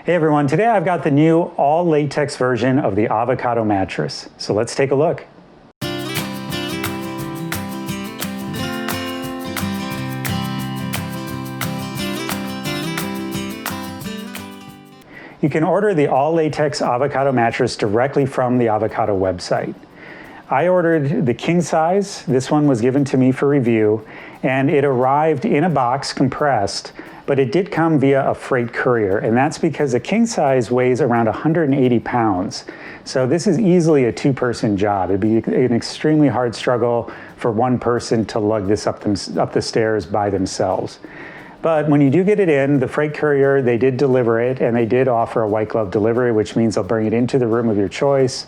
Hey everyone, today I've got the new all latex version of the Avocado mattress. So let's take a look. You can order the all latex Avocado mattress directly from the Avocado website. I ordered the king size. This one was given to me for review, and it arrived in a box compressed, but it did come via a freight courier, and that's because a king size weighs around 180 pounds. So this is easily a two-person job. It'd be an extremely hard struggle for one person to lug this up the stairs by themselves. But when you do get it in, the freight courier, they did deliver it, and they did offer a white glove delivery, which means they'll bring it into the room of your choice.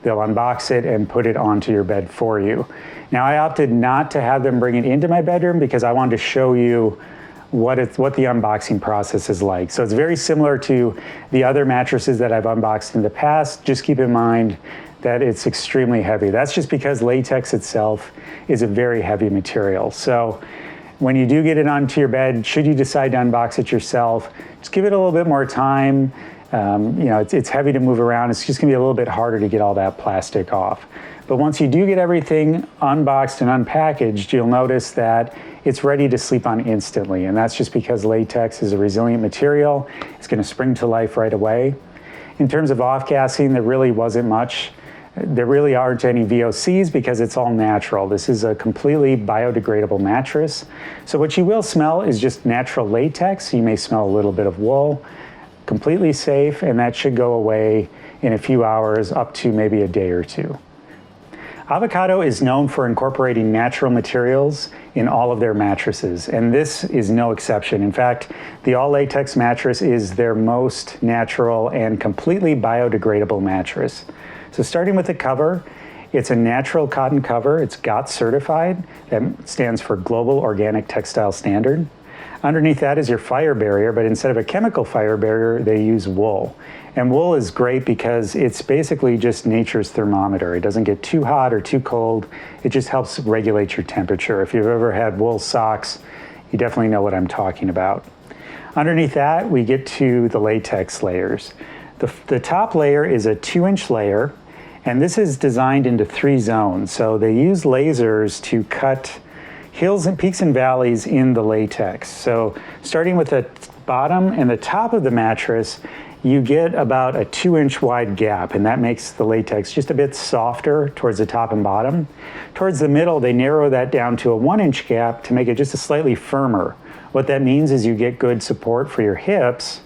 They'll unbox it and put it onto your bed for you. Now, I opted not to have them bring it into my bedroom because I wanted to show you what the unboxing process is like. So it's very similar to the other mattresses that I've unboxed in the past. Just keep in mind that it's extremely heavy. That's just because latex itself is a very heavy material. So when you do get it onto your bed, should you decide to unbox it yourself, just give it a little bit more time. It's heavy to move around. It's just gonna be a little bit harder to get all that plastic off. But once you do get everything unboxed and unpackaged, you'll notice that it's ready to sleep on instantly. And that's just because latex is a resilient material. It's gonna spring to life right away. In terms of off-gassing, there really wasn't much. There really aren't any VOCs because it's all natural. This is a completely biodegradable mattress. So what you will smell is just natural latex. You may smell a little bit of wool. Completely safe, and that should go away in a few hours, up to maybe a day or two. Avocado is known for incorporating natural materials in all of their mattresses, and this is no exception. In fact, the all latex mattress is their most natural and completely biodegradable mattress. So starting with the cover, it's a natural cotton cover. It's GOTS certified. That stands for Global Organic Textile Standard. Underneath that is your fire barrier, but instead of a chemical fire barrier, they use wool. And wool is great because it's basically just nature's thermometer. It doesn't get too hot or too cold. It just helps regulate your temperature. If you've ever had wool socks, you definitely know what I'm talking about. Underneath that, we get to the latex layers. The top layer is a 2-inch layer, and this is designed into 3 zones. So they use lasers to cut hills and peaks and valleys in the latex. So starting with the bottom and the top of the mattress, you get about a 2-inch wide gap, and that makes the latex just a bit softer towards the top and bottom. Towards the middle, they narrow that down to a 1-inch gap to make it just a slightly firmer. What that means is you get good support for your hips,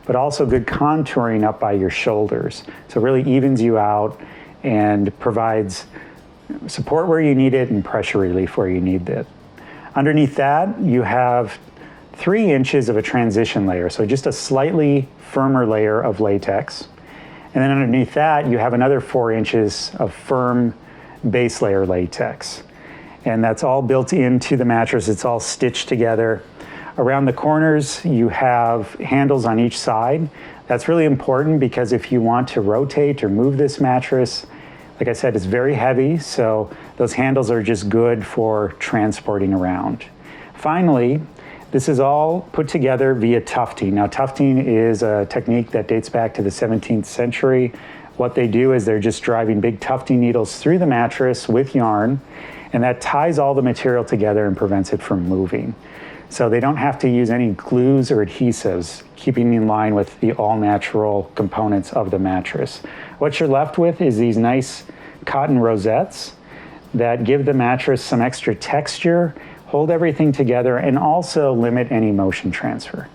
but also good contouring up by your shoulders. So it really evens you out and provides support where you need it and pressure relief where you need it. Underneath that, you have 3 inches of a transition layer, so just a slightly firmer layer of latex. And then underneath that, you have another 4 inches of firm base layer latex. And that's all built into the mattress. It's all stitched together. Around the corners, you have handles on each side. That's really important because if you want to rotate or move this mattress, like I said, it's very heavy, so those handles are just good for transporting around. Finally, this is all put together via tufting. Now, tufting is a technique that dates back to the 17th century. What they do is they're just driving big tufting needles through the mattress with yarn, and that ties all the material together and prevents it from moving. So they don't have to use any glues or adhesives, keeping in line with the all-natural components of the mattress. What you're left with is these nice cotton rosettes that give the mattress some extra texture, hold everything together, and also limit any motion transfer.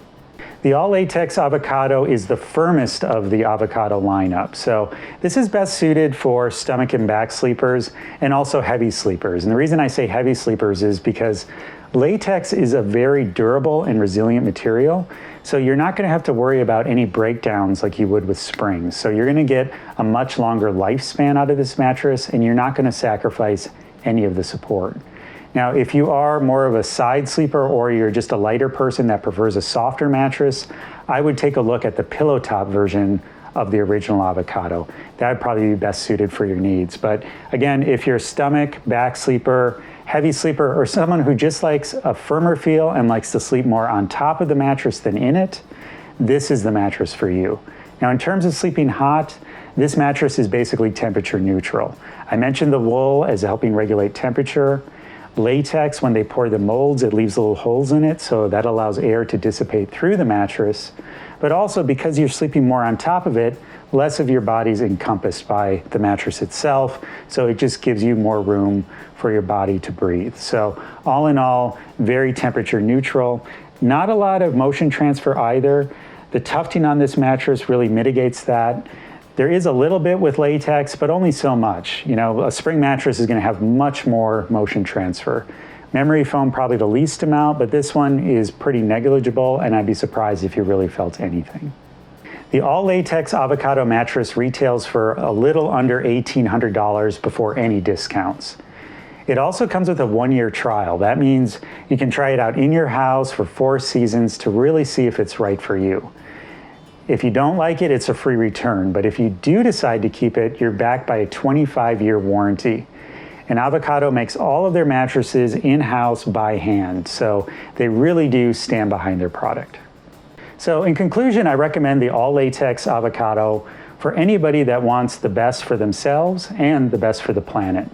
The all latex Avocado is the firmest of the Avocado lineup. So this is best suited for stomach and back sleepers and also heavy sleepers. And the reason I say heavy sleepers is because latex is a very durable and resilient material, so you're not going to have to worry about any breakdowns like you would with springs. So you're going to get a much longer lifespan out of this mattress, and you're not going to sacrifice any of the support. Now, if you are more of a side sleeper or you're just a lighter person that prefers a softer mattress, I would take a look at the pillow top version of the original Avocado. That would probably be best suited for your needs. But again, if you're a stomach, back sleeper, heavy sleeper, or someone who just likes a firmer feel and likes to sleep more on top of the mattress than in it, this is the mattress for you. Now, in terms of sleeping hot, this mattress is basically temperature neutral. I mentioned the wool as helping regulate temperature. Latex, when they pour the molds, it leaves little holes in it, so that allows air to dissipate through the mattress. But also, because you're sleeping more on top of it, less of your body's encompassed by the mattress itself, so it just gives you more room for your body to breathe. So all in all, very temperature neutral. Not a lot of motion transfer either. The tufting on this mattress really mitigates that. There is a little bit with latex, but only so much. You know, a spring mattress is going to have much more motion transfer. Memory foam, probably the least amount, but this one is pretty negligible, and I'd be surprised if you really felt anything. The all latex Avocado mattress retails for a little under $1,800 before any discounts. It also comes with a 1-year trial. That means you can try it out in your house for 4 seasons to really see if it's right for you. If you don't like it, it's a free return, but if you do decide to keep it, you're backed by a 25-year warranty. And Avocado makes all of their mattresses in-house by hand, so they really do stand behind their product. So in conclusion, I recommend the all latex Avocado for anybody that wants the best for themselves and the best for the planet.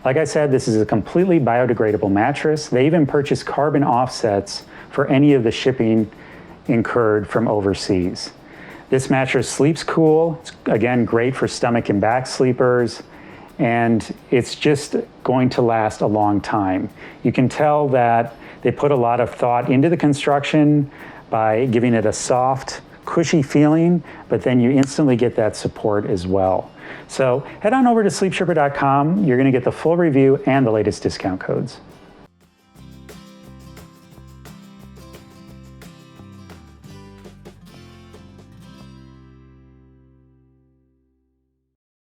Like I said, this is a completely biodegradable mattress. They even purchase carbon offsets for any of the shipping incurred from overseas. This mattress sleeps cool. It's, again, great for stomach and back sleepers, and it's just going to last a long time. You can tell that they put a lot of thought into the construction by giving it a soft, cushy feeling, but then you instantly get that support as well. So head on over to sleepshipper.com. You're going to get the full review and the latest discount codes.